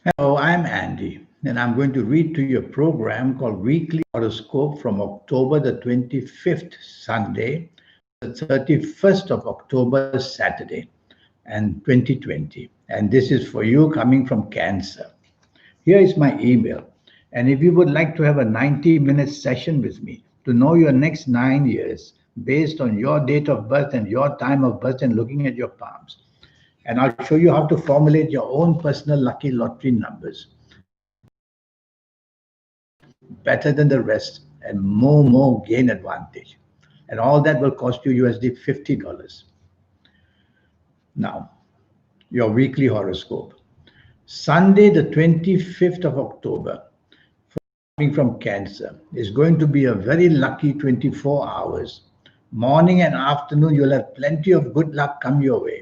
Hello, I'm Andy, and I'm going to read to you a program called Weekly Horoscope from October the 25th, Sunday, the 31st of October, Saturday, and 2020. And this is for you coming from Cancer. Here is my email. And if you would like to have a 90-minute session with me to know your next 9 years based on your date of birth and your time of birth and looking at your palms, and I'll show you how to formulate your own personal lucky lottery numbers better than the rest and more gain advantage. And all that will cost you USD $50. Now, your weekly horoscope. Sunday, the 25th of October, coming from Cancer, is going to be a very lucky 24 hours. Morning and afternoon, you'll have plenty of good luck come your way.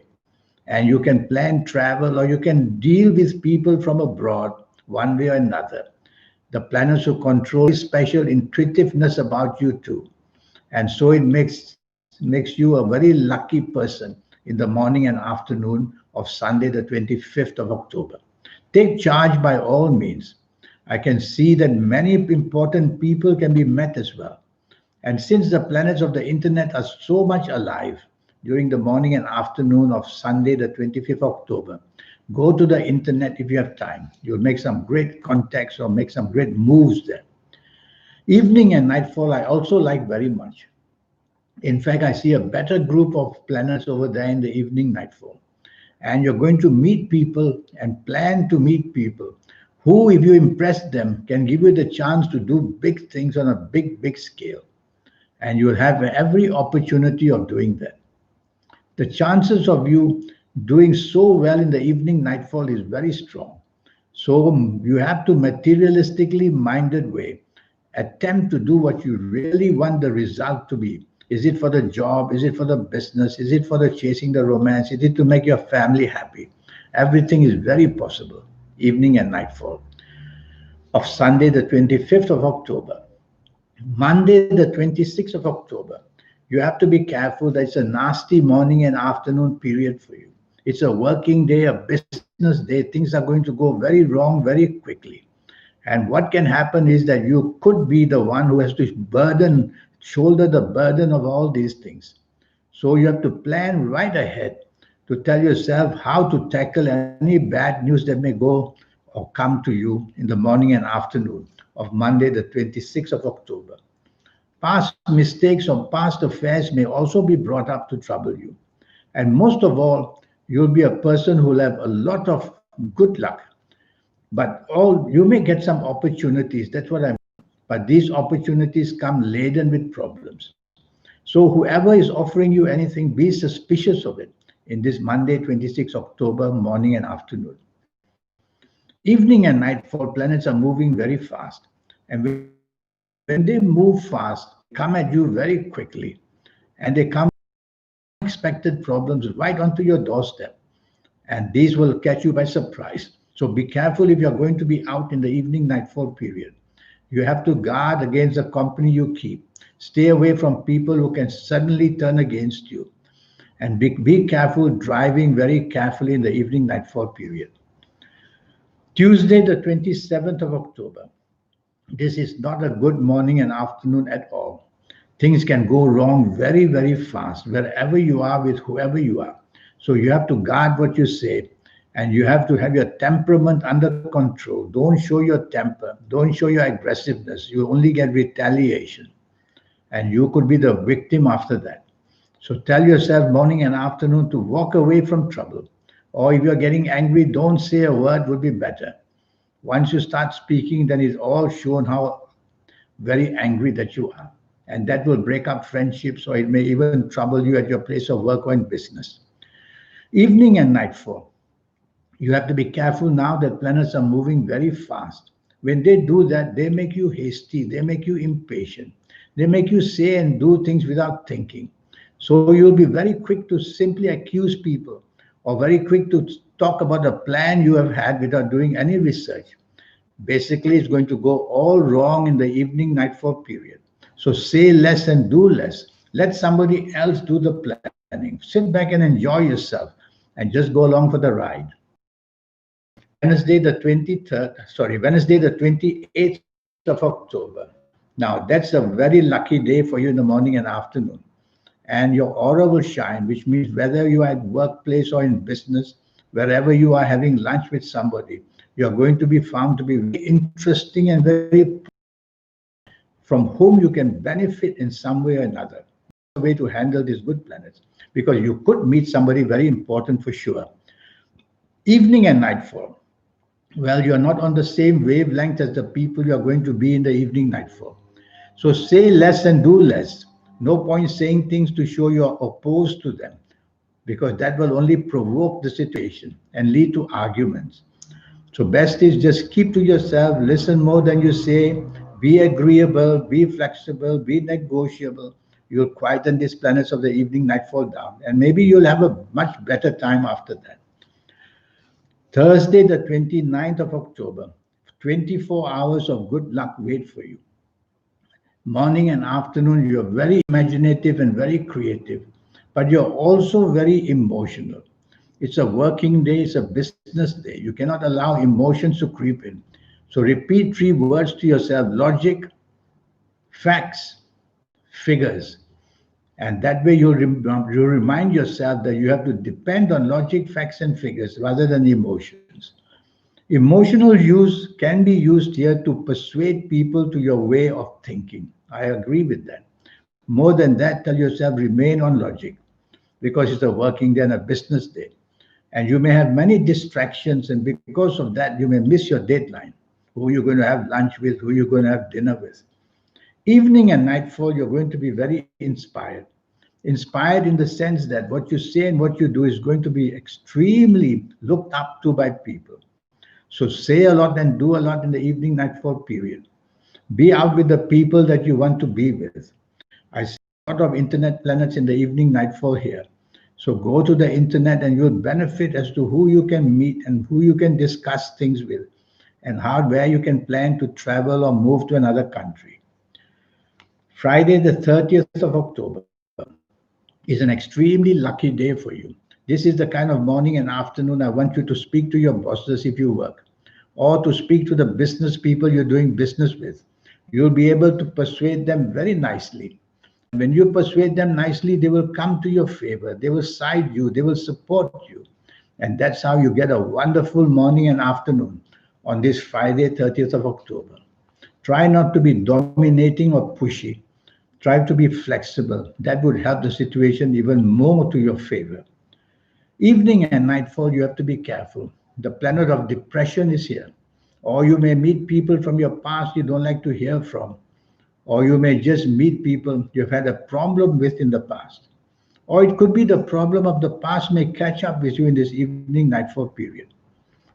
And you can plan travel or you can deal with people from abroad one way or another. The planets who control special intuitiveness about you too. And so it makes you a very lucky person in the morning and afternoon of Sunday, the 25th of October. Take charge by all means. I can see that many important people can be met as well. And since the planets of the internet are so much alive during the morning and afternoon of Sunday, the 25th of October, go to the internet if you have time. You'll make some great contacts or make some great moves there. Evening and nightfall, I also like very much. In fact, I see a better group of planets over there in the evening nightfall. And you're going to meet people and plan to meet people who, if you impress them, can give you the chance to do big things on a big scale. And you'll have every opportunity of doing that. The chances of you doing so well in the evening nightfall is very strong. So you have to materialistically minded way attempt to do what you really want the result to be. Is it for the job? Is it for the business? Is it for the chasing the romance? Is it to make your family happy? Everything is very possible, evening and nightfall of Sunday, the 25th of October. Monday, the 26th of October, you have to be careful that it's a nasty morning and afternoon period for you. It's a working day, a business day. Things are going to go very wrong very quickly. And what can happen is that you could be the one who has to shoulder the burden of all these things. So you have to plan right ahead to tell yourself how to tackle any bad news that may go or come to you in the morning and afternoon of Monday, the 26th of October. Past mistakes or past affairs may also be brought up to trouble you. And most of all, you'll be a person who will have a lot of good luck. But all you may get some opportunities, that's what I mean. But these opportunities come laden with problems. So whoever is offering you anything, be suspicious of it in this Monday, 26 October morning and afternoon. Evening and nightfall, planets are moving very fast. And when they move fast, they come at you very quickly. And they come with unexpected problems right onto your doorstep. And these will catch you by surprise. So be careful if you're going to be out in the evening nightfall period. You have to guard against the company you keep. Stay away from people who can suddenly turn against you. And be careful driving very carefully in the evening nightfall period. Tuesday, the 27th of October. This is not a good morning and afternoon at all. Things can go wrong very fast wherever you are with whoever you are. So you have to guard what you say and you have to have your temperament under control. Don't show your temper, don't show your aggressiveness. You only get retaliation and you could be the victim after that. So tell yourself morning and afternoon to walk away from trouble. Or if you're getting angry, don't say a word would be better. Once you start speaking, then it's all shown how very angry that you are. And that will break up friendships or it may even trouble you at your place of work or in business. Evening and nightfall. You have to be careful now that planets are moving very fast. When they do that, they make you hasty, they make you impatient, they make you say and do things without thinking. So you'll be very quick to simply accuse people or very quick to talk about a plan you have had without doing any research. Basically, it's going to go all wrong in the evening nightfall period. So say less and do less. Let somebody else do the planning. Sit back and enjoy yourself and just go along for the ride. Wednesday the 28th of October. Now, that's a very lucky day for you in the morning and afternoon. And your aura will shine, which means whether you are at workplace or in business, wherever you are having lunch with somebody, you are going to be found to be very interesting and very from whom you can benefit in some way or another. A way to handle these good planets because you could meet somebody very important for sure. Evening and nightfall. Well, you're not on the same wavelength as the people you're going to be in the evening nightfall. So say less and do less. No point saying things to show you're opposed to them because that will only provoke the situation and lead to arguments. So best is just keep to yourself, listen more than you say, be agreeable, be flexible, be negotiable. You'll quieten these planets of the evening nightfall down, and maybe you'll have a much better time after that. Thursday, the 29th of October, 24 hours of good luck wait for you. Morning and afternoon, you're very imaginative and very creative, but you're also very emotional. It's a working day, it's a business day. You cannot allow emotions to creep in. So repeat three words to yourself: logic, facts, figures. And that way you remind yourself that you have to depend on logic, facts, and figures rather than emotions. Emotional use can be used here to persuade people to your way of thinking. I agree with that. More than that, tell yourself remain on logic because it's a working day and a business day. And you may have many distractions, and because of that, you may miss your deadline. Who you're going to have lunch with, who you're going to have dinner with. Evening and nightfall, you're going to be very inspired. Inspired in the sense that what you say and what you do is going to be extremely looked up to by people. So say a lot and do a lot in the evening nightfall period. Be out with the people that you want to be with. I see a lot of internet planets in the evening nightfall here. So go to the internet and you'll benefit as to who you can meet and who you can discuss things with and how where you can plan to travel or move to another country. Friday, the 30th of October, is an extremely lucky day for you. This is the kind of morning and afternoon I want you to speak to your bosses if you work, or to speak to the business people you're doing business with. You'll be able to persuade them very nicely. And when you persuade them nicely, they will come to your favor. They will side you, they will support you. And that's how you get a wonderful morning and afternoon on this Friday, 30th of October. Try not to be dominating or pushy. Try to be flexible. That would help the situation even more to your favor. Evening and nightfall, you have to be careful. The planet of depression is here. Or you may meet people from your past you don't like to hear from. Or you may just meet people you've had a problem with in the past. Or it could be the problem of the past may catch up with you in this evening nightfall period.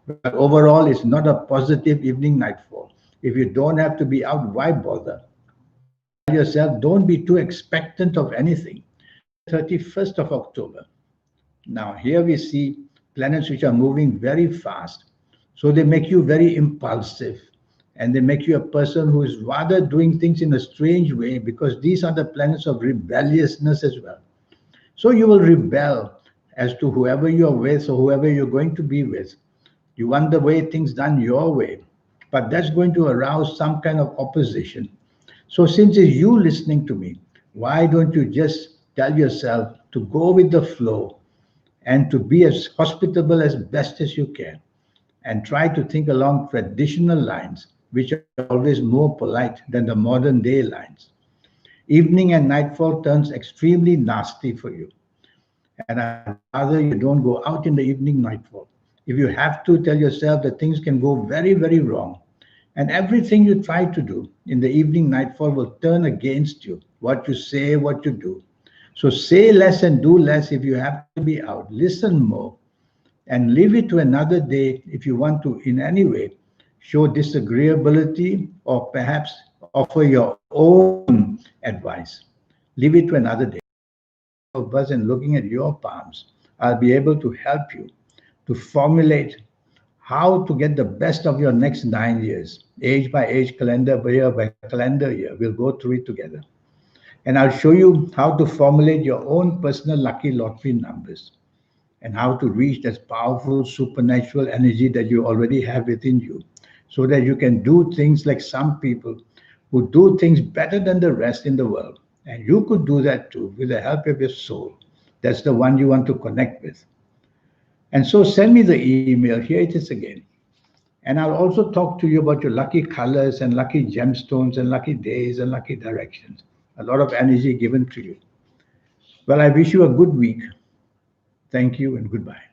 But overall, it's not a positive evening nightfall. If you don't have to be out, why bother? Tell yourself, don't be too expectant of anything. 31st of October. Now, here we see planets which are moving very fast. So they make you very impulsive and they make you a person who is rather doing things in a strange way because these are the planets of rebelliousness as well. So you will rebel as to whoever you're with or whoever you're going to be with. You want the way things done your way, but that's going to arouse some kind of opposition. So since it's you listening to me, why don't you just tell yourself to go with the flow and to be as hospitable as best as you can and try to think along traditional lines, which are always more polite than the modern day lines. Evening and nightfall turns extremely nasty for you. And I'd rather you don't go out in the evening nightfall. If you have to, tell yourself that things can go very, very wrong. And everything you try to do in the evening nightfall will turn against you. What you say, what you do. So say less and do less if you have to be out. Listen more and leave it to another day if you want to, in any way, show disagreeability or perhaps offer your own advice. Leave it to another day. Of us and looking at your palms, I'll be able to help you to formulate how to get the best of your next 9 years, age by age, calendar year by calendar year. We'll go through it together. And I'll show you how to formulate your own personal lucky lottery numbers. and how to reach that powerful supernatural energy that you already have within you, so that you can do things like some people who do things better than the rest in the world. And you could do that too with the help of your soul. That's the one you want to connect with. And so send me the email. Here it is again. And I'll also talk to you about your lucky colors and lucky gemstones and lucky days and lucky directions. A lot of energy given to you. Well, I wish you a good week. Thank you and goodbye.